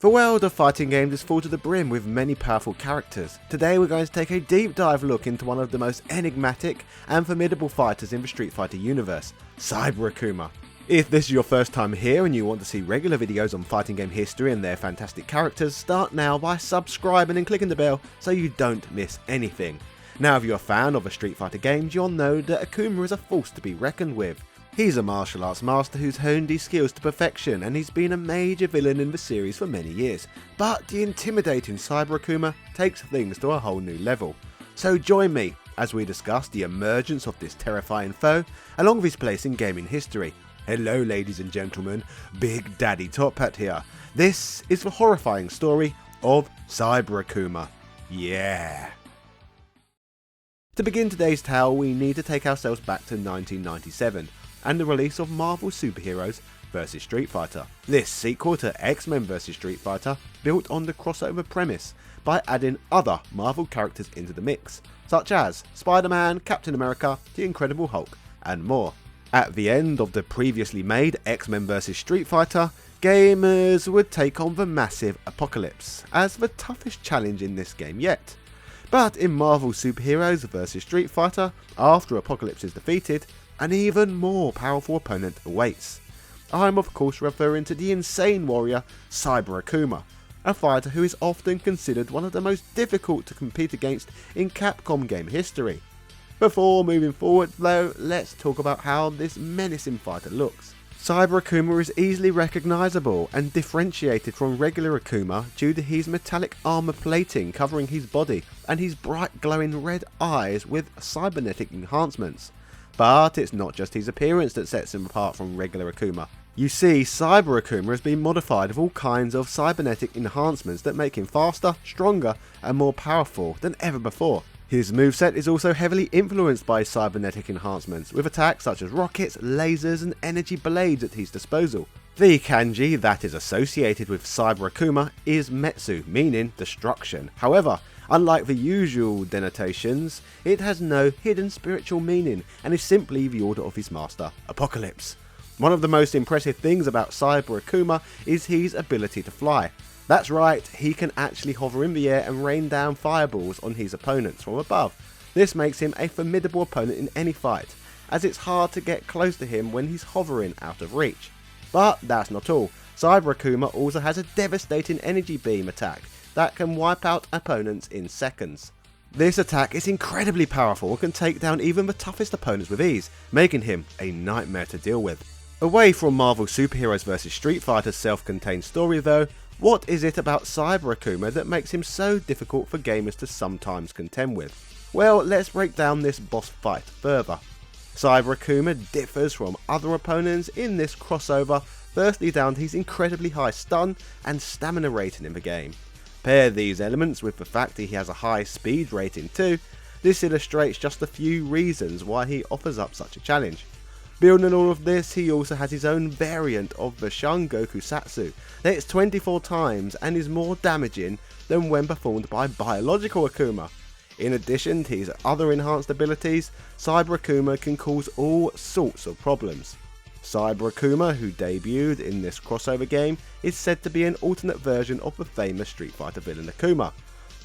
The world of fighting games is full to the brim with many powerful characters. Today we're going to take a deep dive look into one of the most enigmatic and formidable fighters in the Street Fighter universe, Cyber Akuma. If this is your first time here and you want to see regular videos on fighting game history and their fantastic characters, start now by subscribing and clicking the bell so you don't miss anything. Now if you're a fan of the Street Fighter games, you'll know that Akuma is a force to be reckoned with. He's a martial arts master who's honed his skills to perfection, and he's been a major villain in the series for many years. But the intimidating Cyber Akuma takes things to a whole new level. So join me as we discuss the emergence of this terrifying foe, along with his place in gaming history. Hello ladies and gentlemen, Big Daddy Top Hat here. This is the horrifying story of Cyber Akuma. Yeah! To begin today's tale, we need to take ourselves back to 1997. And the release of Marvel Superheroes vs Street Fighter. This sequel to X-Men vs Street Fighter built on the crossover premise by adding other Marvel characters into the mix, such as Spider-Man, Captain America, the Incredible Hulk, and more. At the end of the previously made X-Men vs Street Fighter, gamers would take on the massive Apocalypse as the toughest challenge in this game yet. But in Marvel Superheroes vs Street Fighter, after Apocalypse is defeated, an even more powerful opponent awaits. I'm of course referring to the insane warrior Cyber Akuma, a fighter who is often considered one of the most difficult to compete against in Capcom game history. Before moving forward though, let's talk about how this menacing fighter looks. Cyber Akuma is easily recognisable and differentiated from regular Akuma due to his metallic armour plating covering his body and his bright glowing red eyes with cybernetic enhancements. But it's not just his appearance that sets him apart from regular Akuma. You see, Cyber Akuma has been modified with all kinds of cybernetic enhancements that make him faster, stronger and more powerful than ever before. His moveset is also heavily influenced by cybernetic enhancements, with attacks such as rockets, lasers and energy blades at his disposal. The kanji that is associated with Cyber Akuma is Metsu, meaning destruction. However, unlike the usual denotations, it has no hidden spiritual meaning and is simply the order of his master, Apocalypse. One of the most impressive things about Cyber Akuma is his ability to fly. That's right, he can actually hover in the air and rain down fireballs on his opponents from above. This makes him a formidable opponent in any fight, as it's hard to get close to him when he's hovering out of reach. But that's not all. Cyber Akuma also has a devastating energy beam attack that can wipe out opponents in seconds. This attack is incredibly powerful and can take down even the toughest opponents with ease, making him a nightmare to deal with. Away from Marvel Superheroes vs Street Fighter's self-contained story though, what is it about Cyber Akuma that makes him so difficult for gamers to sometimes contend with? Well, let's break down this boss fight further. Cyber Akuma differs from other opponents in this crossover, firstly down to his incredibly high stun and stamina rating in the game. Pair these elements with the fact that he has a high speed rating too, this illustrates just a few reasons why he offers up such a challenge. Building on all of this, he also has his own variant of the Shun Goku Satsu that hits 24 times and is more damaging than when performed by biological Akuma. In addition to his other enhanced abilities, Cyber Akuma can cause all sorts of problems. Cyber Akuma, who debuted in this crossover game, is said to be an alternate version of the famous Street Fighter villain Akuma.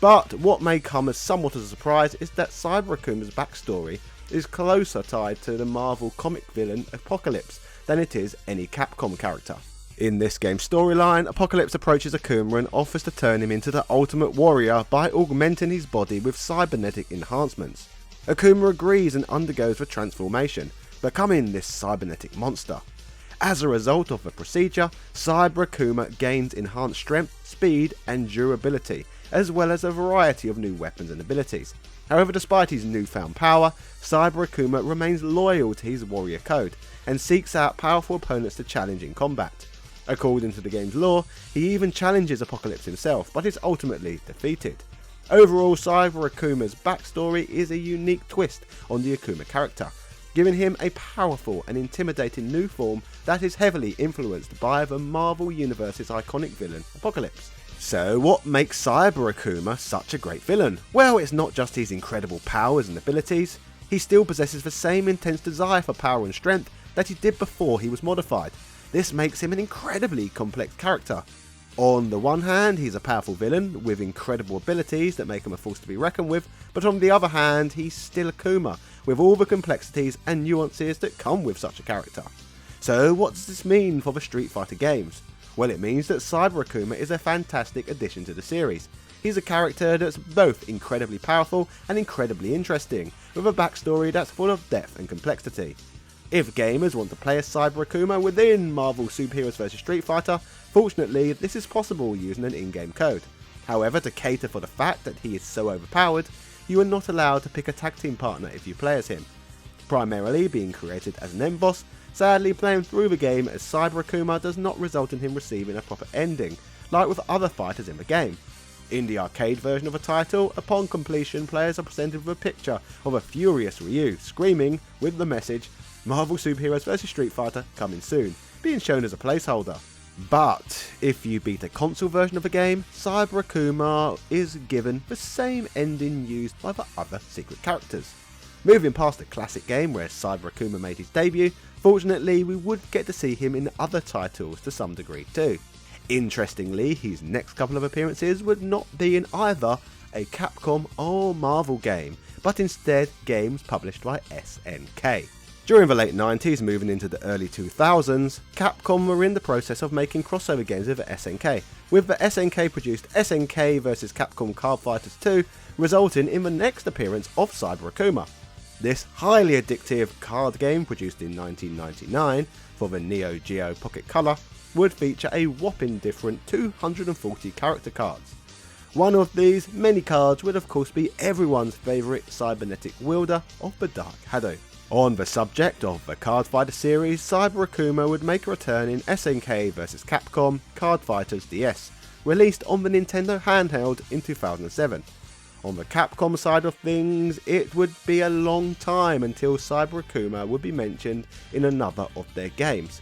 But what may come as somewhat of a surprise is that Cyber Akuma's backstory is closer tied to the Marvel comic villain Apocalypse than it is any Capcom character. In this game's storyline, Apocalypse approaches Akuma and offers to turn him into the ultimate warrior by augmenting his body with cybernetic enhancements. Akuma agrees and undergoes the transformation, becoming this cybernetic monster. As a result of the procedure, Cyber Akuma gains enhanced strength, speed and durability, as well as a variety of new weapons and abilities. However, despite his newfound power, Cyber Akuma remains loyal to his warrior code and seeks out powerful opponents to challenge in combat. According to the game's lore, he even challenges Apocalypse himself, but is ultimately defeated. Overall, Cyber Akuma's backstory is a unique twist on the Akuma character, giving him a powerful and intimidating new form that is heavily influenced by the Marvel Universe's iconic villain, Apocalypse. So what makes Cyber Akuma such a great villain? Well, it's not just his incredible powers and abilities, he still possesses the same intense desire for power and strength that he did before he was modified. This makes him an incredibly complex character. On the one hand, he's a powerful villain with incredible abilities that make him a force to be reckoned with, but on the other hand, he's still Akuma, with all the complexities and nuances that come with such a character. So what does this mean for the Street Fighter games? Well, it means that Cyber Akuma is a fantastic addition to the series. He's a character that's both incredibly powerful and incredibly interesting, with a backstory that's full of depth and complexity. If gamers want to play as Cyber Akuma within Marvel Superheroes vs Street Fighter, fortunately this is possible using an in-game code. However, to cater for the fact that he is so overpowered, you are not allowed to pick a tag team partner if you play as him. Primarily being created as an end boss, sadly playing through the game as Cyber Akuma does not result in him receiving a proper ending, like with other fighters in the game. In the arcade version of the title, upon completion players are presented with a picture of a furious Ryu screaming with the message "Marvel Superheroes vs Street Fighter coming soon," being shown as a placeholder. But if you beat a console version of the game, Cyber Akuma is given the same ending used by the other secret characters. Moving past the classic game where Cyber Akuma made his debut, fortunately we would get to see him in other titles to some degree too. Interestingly, his next couple of appearances would not be in either a Capcom or Marvel game, but instead games published by SNK. During the late 90s moving into the early 2000s, Capcom were in the process of making crossover games with the SNK, with the SNK produced SNK vs Capcom Card Fighters 2 resulting in the next appearance of Cyber Akuma. This highly addictive card game, produced in 1999 for the Neo Geo Pocket Color, would feature a whopping different 240 character cards. One of these many cards would of course be everyone's favourite cybernetic wielder of the Dark Shadow. On the subject of the Card Fighter series, Cyber Akuma would make a return in SNK vs Capcom Card Fighters DS, released on the Nintendo handheld in 2007. On the Capcom side of things, it would be a long time until Cyber Akuma would be mentioned in another of their games.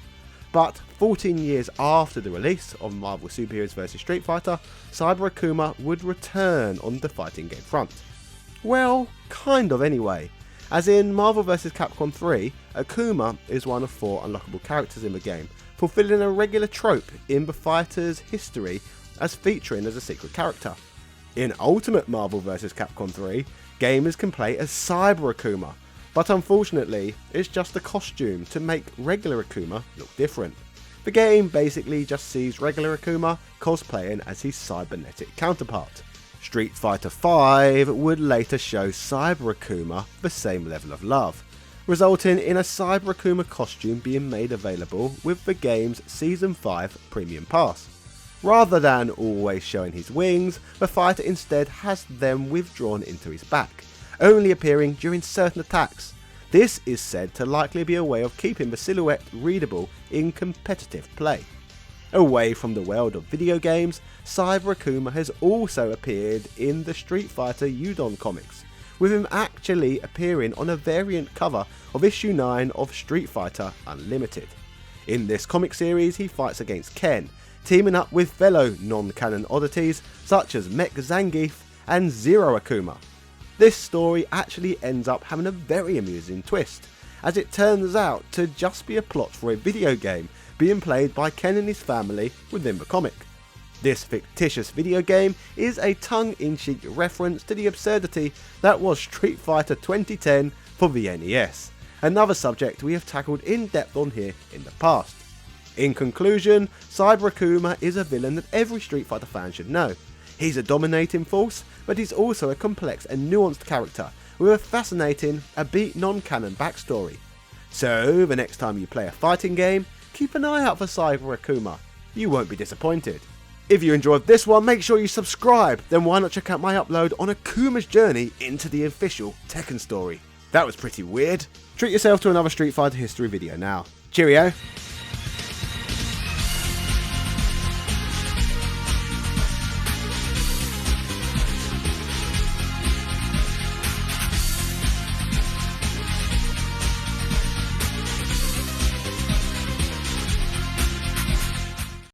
But 14 years after the release of Marvel Superheroes vs Street Fighter, Cyber Akuma would return on the fighting game front. Well, kind of anyway. As in Marvel vs Capcom 3, Akuma is one of 4 unlockable characters in the game, fulfilling a regular trope in the fighter's history as featuring as a secret character. In Ultimate Marvel vs Capcom 3, gamers can play as Cyber Akuma, but unfortunately it's just a costume to make regular Akuma look different. The game basically just sees regular Akuma cosplaying as his cybernetic counterpart. Street Fighter V would later show Cyber Akuma the same level of love, resulting in a Cyber Akuma costume being made available with the game's Season 5 Premium Pass. Rather than always showing his wings, the fighter instead has them withdrawn into his back, only appearing during certain attacks. This is said to likely be a way of keeping the silhouette readable in competitive play. Away from the world of video games, Cyber Akuma has also appeared in the Street Fighter Udon comics, with him actually appearing on a variant cover of issue 9 of Street Fighter Unlimited. In this comic series he fights against Ken, teaming up with fellow non-canon oddities such as Mech Zangief and Zero Akuma. This story actually ends up having a very amusing twist, as it turns out to just be a plot for a video game being played by Ken and his family within the comic. This fictitious video game is a tongue-in-cheek reference to the absurdity that was Street Fighter 2010 for the NES, another subject we have tackled in depth on here in the past. In conclusion, Cyber Akuma is a villain that every Street Fighter fan should know. He's a dominating force, but he's also a complex and nuanced character with a fascinating, albeit non-canon backstory. So, the next time you play a fighting game, keep an eye out for Cyber Akuma. You won't be disappointed. If you enjoyed this one, make sure you subscribe, then why not check out my upload on Akuma's journey into the official Tekken story. That was pretty weird. Treat yourself to another Street Fighter history video now. Cheerio!